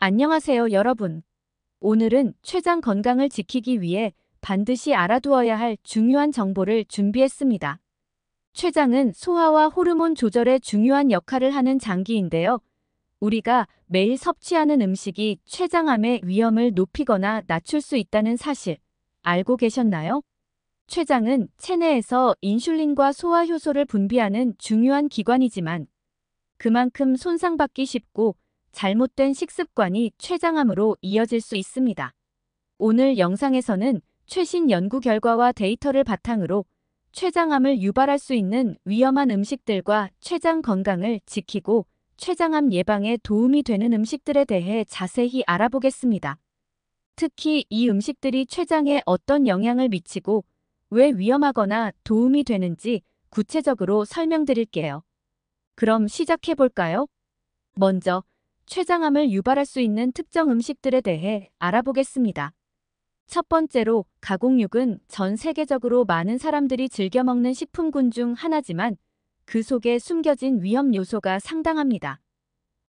안녕하세요, 여러분. 오늘은 췌장 건강을 지키기 위해 반드시 알아두어야 할 중요한 정보를 준비했습니다. 췌장은 소화와 호르몬 조절에 중요한 역할을 하는 장기인데요. 우리가 매일 섭취하는 음식이 췌장암의 위험을 높이거나 낮출 수 있다는 사실 알고 계셨나요? 췌장은 체내에서 인슐린과 소화 효소를 분비하는 중요한 기관이지만 그만큼 손상받기 쉽고 잘못된 식습관이 췌장암으로 이어질 수 있습니다. 오늘 영상에서는 최신 연구 결과와 데이터를 바탕으로 췌장암을 유발할 수 있는 위험한 음식들과 췌장 건강을 지키고 췌장암 예방에 도움이 되는 음식들에 대해 자세히 알아보겠습니다. 특히 이 음식들이 췌장에 어떤 영향을 미치고 왜 위험하거나 도움이 되는지 구체적으로 설명드릴게요. 그럼 시작해 볼까요? 먼저 췌장암을 유발할 수 있는 특정 음식들에 대해 알아보겠습니다. 첫 번째로 가공육은 전 세계적으로 많은 사람들이 즐겨 먹는 식품군 중 하나지만 그 속에 숨겨진 위험 요소가 상당합니다.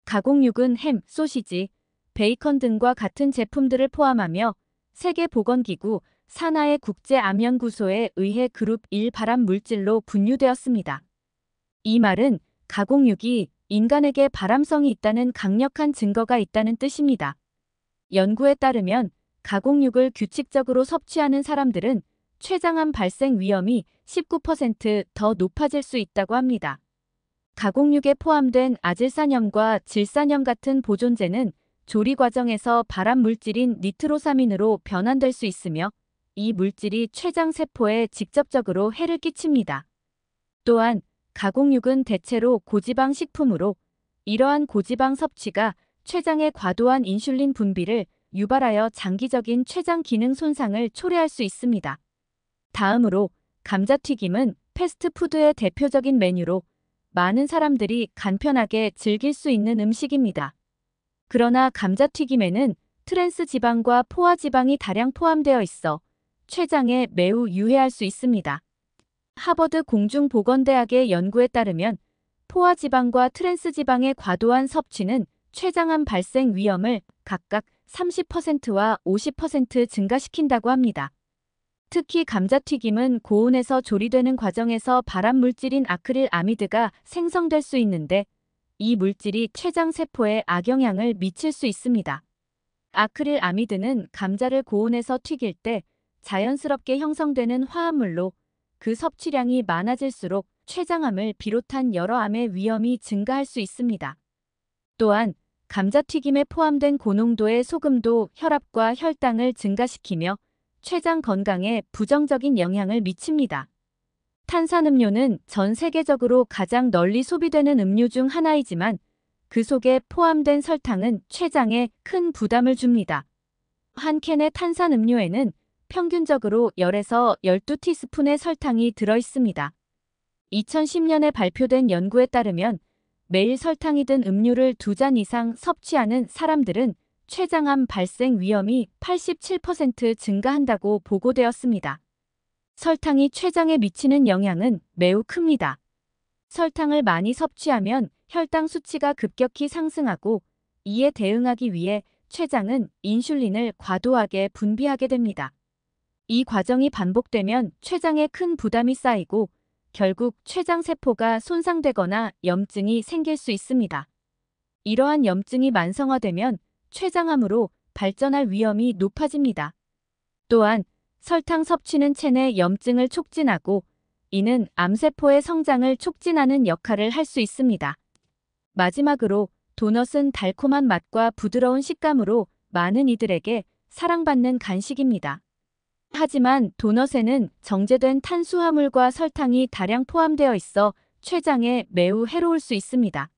가공육은 햄, 소시지, 베이컨 등과 같은 제품들을 포함하며 세계보건기구 산하의 국제암연구소에 의해 그룹 1 발암 물질로 분류되었습니다. 이 말은 가공육이 인간에게 발암성이 있다는 강력한 증거가 있다는 뜻입니다. 연구에 따르면 가공육을 규칙적으로 섭취하는 사람들은 췌장암 발생 위험이 19% 더 높아질 수 있다고 합니다. 가공육에 포함된 아질산염과 질산염 같은 보존제는 조리 과정에서 발암 물질인 니트로사민으로 변환될 수 있으며 이 물질이 췌장 세포에 직접적으로 해를 끼칩니다. 또한 가공육은 대체로 고지방 식품으로 이러한 고지방 섭취가 췌장의 과도한 인슐린 분비를 유발하여 장기적인 췌장 기능 손상을 초래할 수 있습니다. 다음으로 감자튀김은 패스트푸드의 대표적인 메뉴로 많은 사람들이 간편하게 즐길 수 있는 음식입니다. 그러나 감자튀김에는 트랜스 지방과 포화 지방이 다량 포함되어 있어 췌장에 매우 유해할 수 있습니다. 하버드 공중보건대학의 연구에 따르면 포화 지방과 트랜스 지방의 과도한 섭취는 췌장암 발생 위험을 각각 30%와 50% 증가시킨다고 합니다. 특히 감자튀김은 고온에서 조리되는 과정에서 발암 물질인 아크릴아미드가 생성될 수 있는데 이 물질이 췌장 세포에 악영향을 미칠 수 있습니다. 아크릴아미드는 감자를 고온에서 튀길 때 자연스럽게 형성되는 화합물로 그 섭취량이 많아질수록 췌장암을 비롯한 여러 암의 위험이 증가할 수 있습니다. 또한 감자튀김에 포함된 고농도의 소금도 혈압과 혈당을 증가시키며 췌장 건강에 부정적인 영향을 미칩니다. 탄산음료는 전 세계적으로 가장 널리 소비되는 음료 중 하나이지만 그 속에 포함된 설탕은 췌장에 큰 부담을 줍니다. 한 캔의 탄산음료에는 평균적으로 10에서 12티스푼의 설탕이 들어있습니다. 2010년에 발표된 연구에 따르면 매일 설탕이 든 음료를 2잔 이상 섭취하는 사람들은 췌장암 발생 위험이 87% 증가한다고 보고되었습니다. 설탕이 췌장에 미치는 영향은 매우 큽니다. 설탕을 많이 섭취하면 혈당 수치가 급격히 상승하고 이에 대응하기 위해 췌장은 인슐린을 과도하게 분비하게 됩니다. 이 과정이 반복되면 췌장에 큰 부담이 쌓이고 결국 췌장 세포가 손상되거나 염증이 생길 수 있습니다. 이러한 염증이 만성화되면 췌장암으로 발전할 위험이 높아집니다. 또한 설탕 섭취는 체내 염증을 촉진하고 이는 암세포의 성장을 촉진하는 역할을 할 수 있습니다. 마지막으로 도넛은 달콤한 맛과 부드러운 식감으로 많은 이들에게 사랑받는 간식입니다. 하지만 도넛에는 정제된 탄수화물과 설탕이 다량 포함되어 있어 췌장에 매우 해로울 수 있습니다.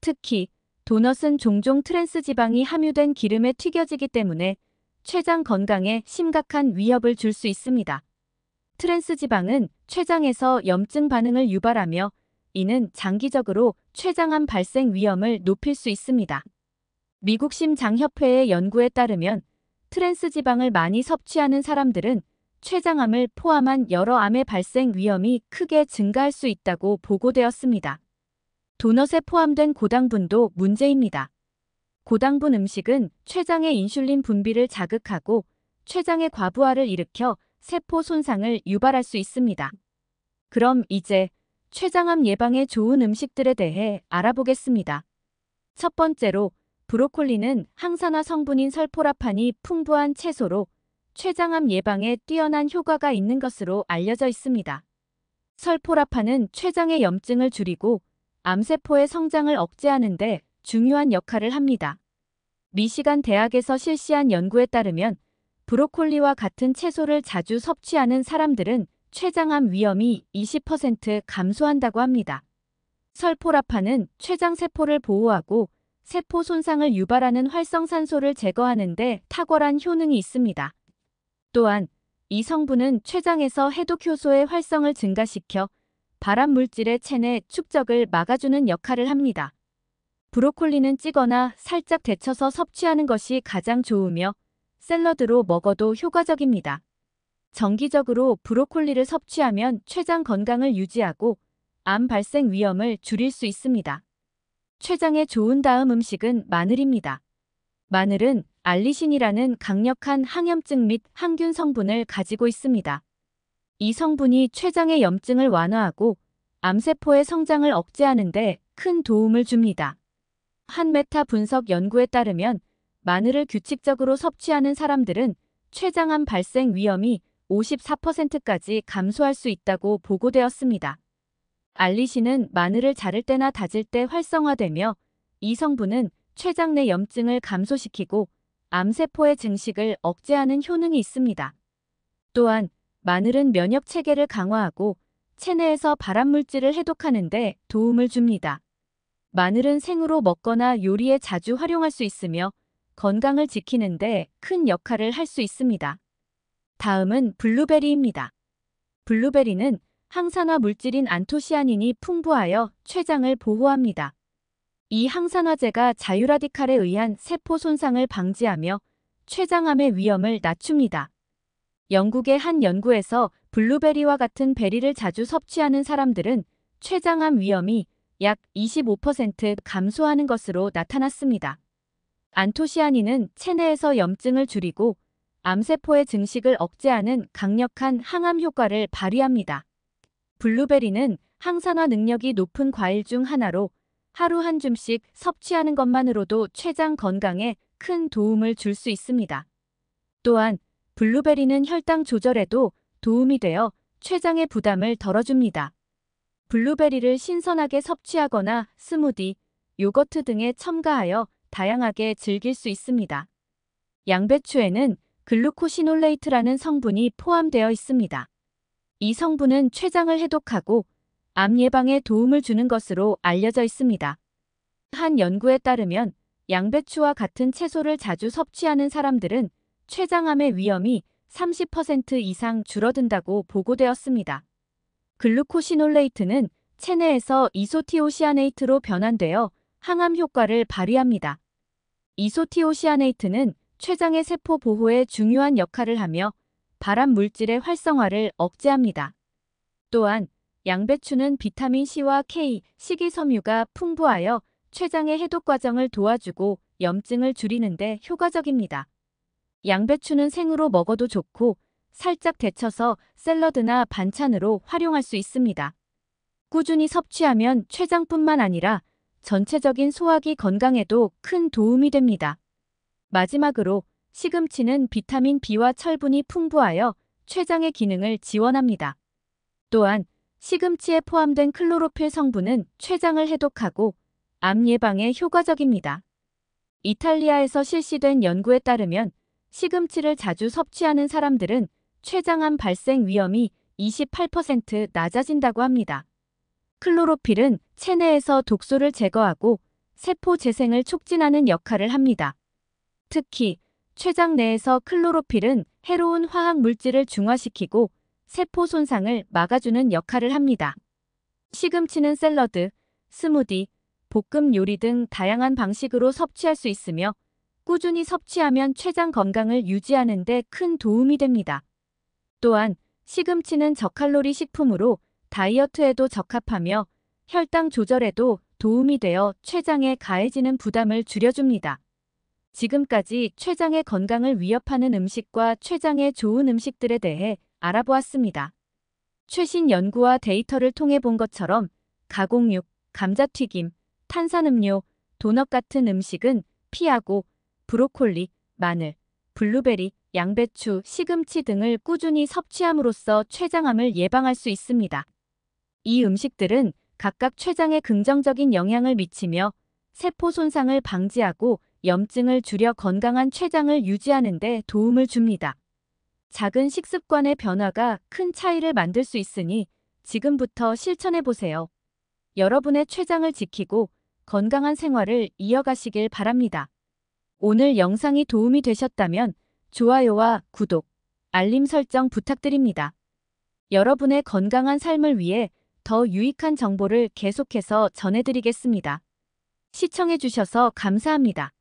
특히 도넛은 종종 트랜스 지방이 함유된 기름에 튀겨지기 때문에 췌장 건강에 심각한 위협을 줄 수 있습니다. 트랜스 지방은 췌장에서 염증 반응을 유발하며 이는 장기적으로 췌장암 발생 위험을 높일 수 있습니다. 미국 심장협회의 연구에 따르면 트랜스 지방을 많이 섭취하는 사람들은 췌장암을 포함한 여러 암의 발생 위험이 크게 증가할 수 있다고 보고되었습니다. 도넛에 포함된 고당분도 문제입니다. 고당분 음식은 췌장의 인슐린 분비를 자극하고 췌장의 과부하를 일으켜 세포 손상을 유발할 수 있습니다. 그럼 이제 췌장암 예방에 좋은 음식들에 대해 알아보겠습니다. 첫 번째로 브로콜리는 항산화 성분인 설포라판이 풍부한 채소로 췌장암 예방에 뛰어난 효과가 있는 것으로 알려져 있습니다. 설포라판은 췌장의 염증을 줄이고 암세포의 성장을 억제하는 데 중요한 역할을 합니다. 미시간 대학에서 실시한 연구에 따르면 브로콜리와 같은 채소를 자주 섭취하는 사람들은 췌장암 위험이 20% 감소한다고 합니다. 설포라판은 췌장세포를 보호하고 세포 손상을 유발하는 활성산소를 제거하는 데 탁월한 효능이 있습니다. 또한 이 성분은 췌장에서 해독효소의 활성을 증가시켜 발암물질의 체내 축적을 막아주는 역할을 합니다. 브로콜리는 찌거나 살짝 데쳐서 섭취하는 것이 가장 좋으며 샐러드로 먹어도 효과적입니다. 정기적으로 브로콜리를 섭취하면 췌장 건강을 유지하고 암 발생 위험을 줄일 수 있습니다. 췌장에 좋은 다음 음식은 마늘입니다. 마늘은 알리신이라는 강력한 항염증 및 항균 성분을 가지고 있습니다. 이 성분이 췌장의 염증을 완화하고 암세포의 성장을 억제하는 데 큰 도움을 줍니다. 한 메타 분석 연구에 따르면 마늘을 규칙적으로 섭취하는 사람들은 췌장암 발생 위험이 54%까지 감소할 수 있다고 보고되었습니다. 알리신은 마늘을 자를 때나 다질 때 활성화되며 이 성분은 췌장 내 염증을 감소시키고 암세포의 증식을 억제하는 효능이 있습니다. 또한 마늘은 면역 체계를 강화하고 체내에서 발암물질을 해독하는 데 도움을 줍니다. 마늘은 생으로 먹거나 요리에 자주 활용할 수 있으며 건강을 지키는 데 큰 역할을 할 수 있습니다. 다음은 블루베리입니다. 블루베리는 항산화 물질인 안토시아닌이 풍부하여 췌장을 보호합니다. 이 항산화제가 자유라디칼에 의한 세포 손상을 방지하며 췌장암의 위험을 낮춥니다. 영국의 한 연구에서 블루베리와 같은 베리를 자주 섭취하는 사람들은 췌장암 위험이 약 25% 감소하는 것으로 나타났습니다. 안토시아닌은 체내에서 염증을 줄이고 암세포의 증식을 억제하는 강력한 항암 효과를 발휘합니다. 블루베리는 항산화 능력이 높은 과일 중 하나로 하루 한 줌씩 섭취하는 것만으로도 췌장 건강에 큰 도움을 줄 수 있습니다. 또한 블루베리는 혈당 조절에도 도움이 되어 췌장의 부담을 덜어줍니다. 블루베리를 신선하게 섭취하거나 스무디, 요거트 등에 첨가하여 다양하게 즐길 수 있습니다. 양배추에는 글루코시놀레이트라는 성분이 포함되어 있습니다. 이 성분은 췌장을 해독하고 암 예방에 도움을 주는 것으로 알려져 있습니다. 한 연구에 따르면 양배추와 같은 채소를 자주 섭취하는 사람들은 췌장암의 위험이 30% 이상 줄어든다고 보고되었습니다. 글루코시놀레이트는 체내에서 이소티오시아네이트로 변환되어 항암 효과를 발휘합니다. 이소티오시아네이트는 췌장의 세포 보호에 중요한 역할을 하며 발암 물질의 활성화를 억제합니다. 또한 양배추는 비타민 C와 K, 식이섬유가 풍부하여 췌장의 해독 과정을 도와주고 염증을 줄이는 데 효과적입니다. 양배추는 생으로 먹어도 좋고 살짝 데쳐서 샐러드나 반찬으로 활용할 수 있습니다. 꾸준히 섭취하면 췌장뿐만 아니라 전체적인 소화기 건강에도 큰 도움이 됩니다. 마지막으로 시금치는 비타민 B와 철분이 풍부하여 췌장의 기능을 지원합니다. 또한 시금치에 포함된 클로로필 성분은 췌장을 해독하고 암 예방에 효과적입니다. 이탈리아에서 실시된 연구에 따르면 시금치를 자주 섭취하는 사람들은 췌장암 발생 위험이 28% 낮아진다고 합니다. 클로로필은 체내에서 독소를 제거하고 세포 재생을 촉진하는 역할을 합니다. 특히 췌장 내에서 클로로필은 해로운 화학 물질을 중화시키고 세포 손상을 막아주는 역할을 합니다. 시금치는 샐러드, 스무디, 볶음 요리 등 다양한 방식으로 섭취할 수 있으며 꾸준히 섭취하면 췌장 건강을 유지하는 데 큰 도움이 됩니다. 또한 시금치는 저칼로리 식품으로 다이어트에도 적합하며 혈당 조절에도 도움이 되어 췌장에 가해지는 부담을 줄여줍니다. 지금까지 췌장의 건강을 위협하는 음식과 췌장에 좋은 음식들에 대해 알아보았습니다. 최신 연구와 데이터를 통해 본 것처럼 가공육, 감자튀김, 탄산음료, 도넛 같은 음식은 피하고 브로콜리, 마늘, 블루베리, 양배추, 시금치 등을 꾸준히 섭취함으로써 췌장암을 예방할 수 있습니다. 이 음식들은 각각 췌장에 긍정적인 영향을 미치며 세포 손상을 방지하고 염증을 줄여 건강한 췌장을 유지하는 데 도움을 줍니다. 작은 식습관의 변화가 큰 차이를 만들 수 있으니 지금부터 실천해 보세요. 여러분의 췌장을 지키고 건강한 생활을 이어가시길 바랍니다. 오늘 영상이 도움이 되셨다면 좋아요와 구독, 알림 설정 부탁드립니다. 여러분의 건강한 삶을 위해 더 유익한 정보를 계속해서 전해드리겠습니다. 시청해주셔서 감사합니다.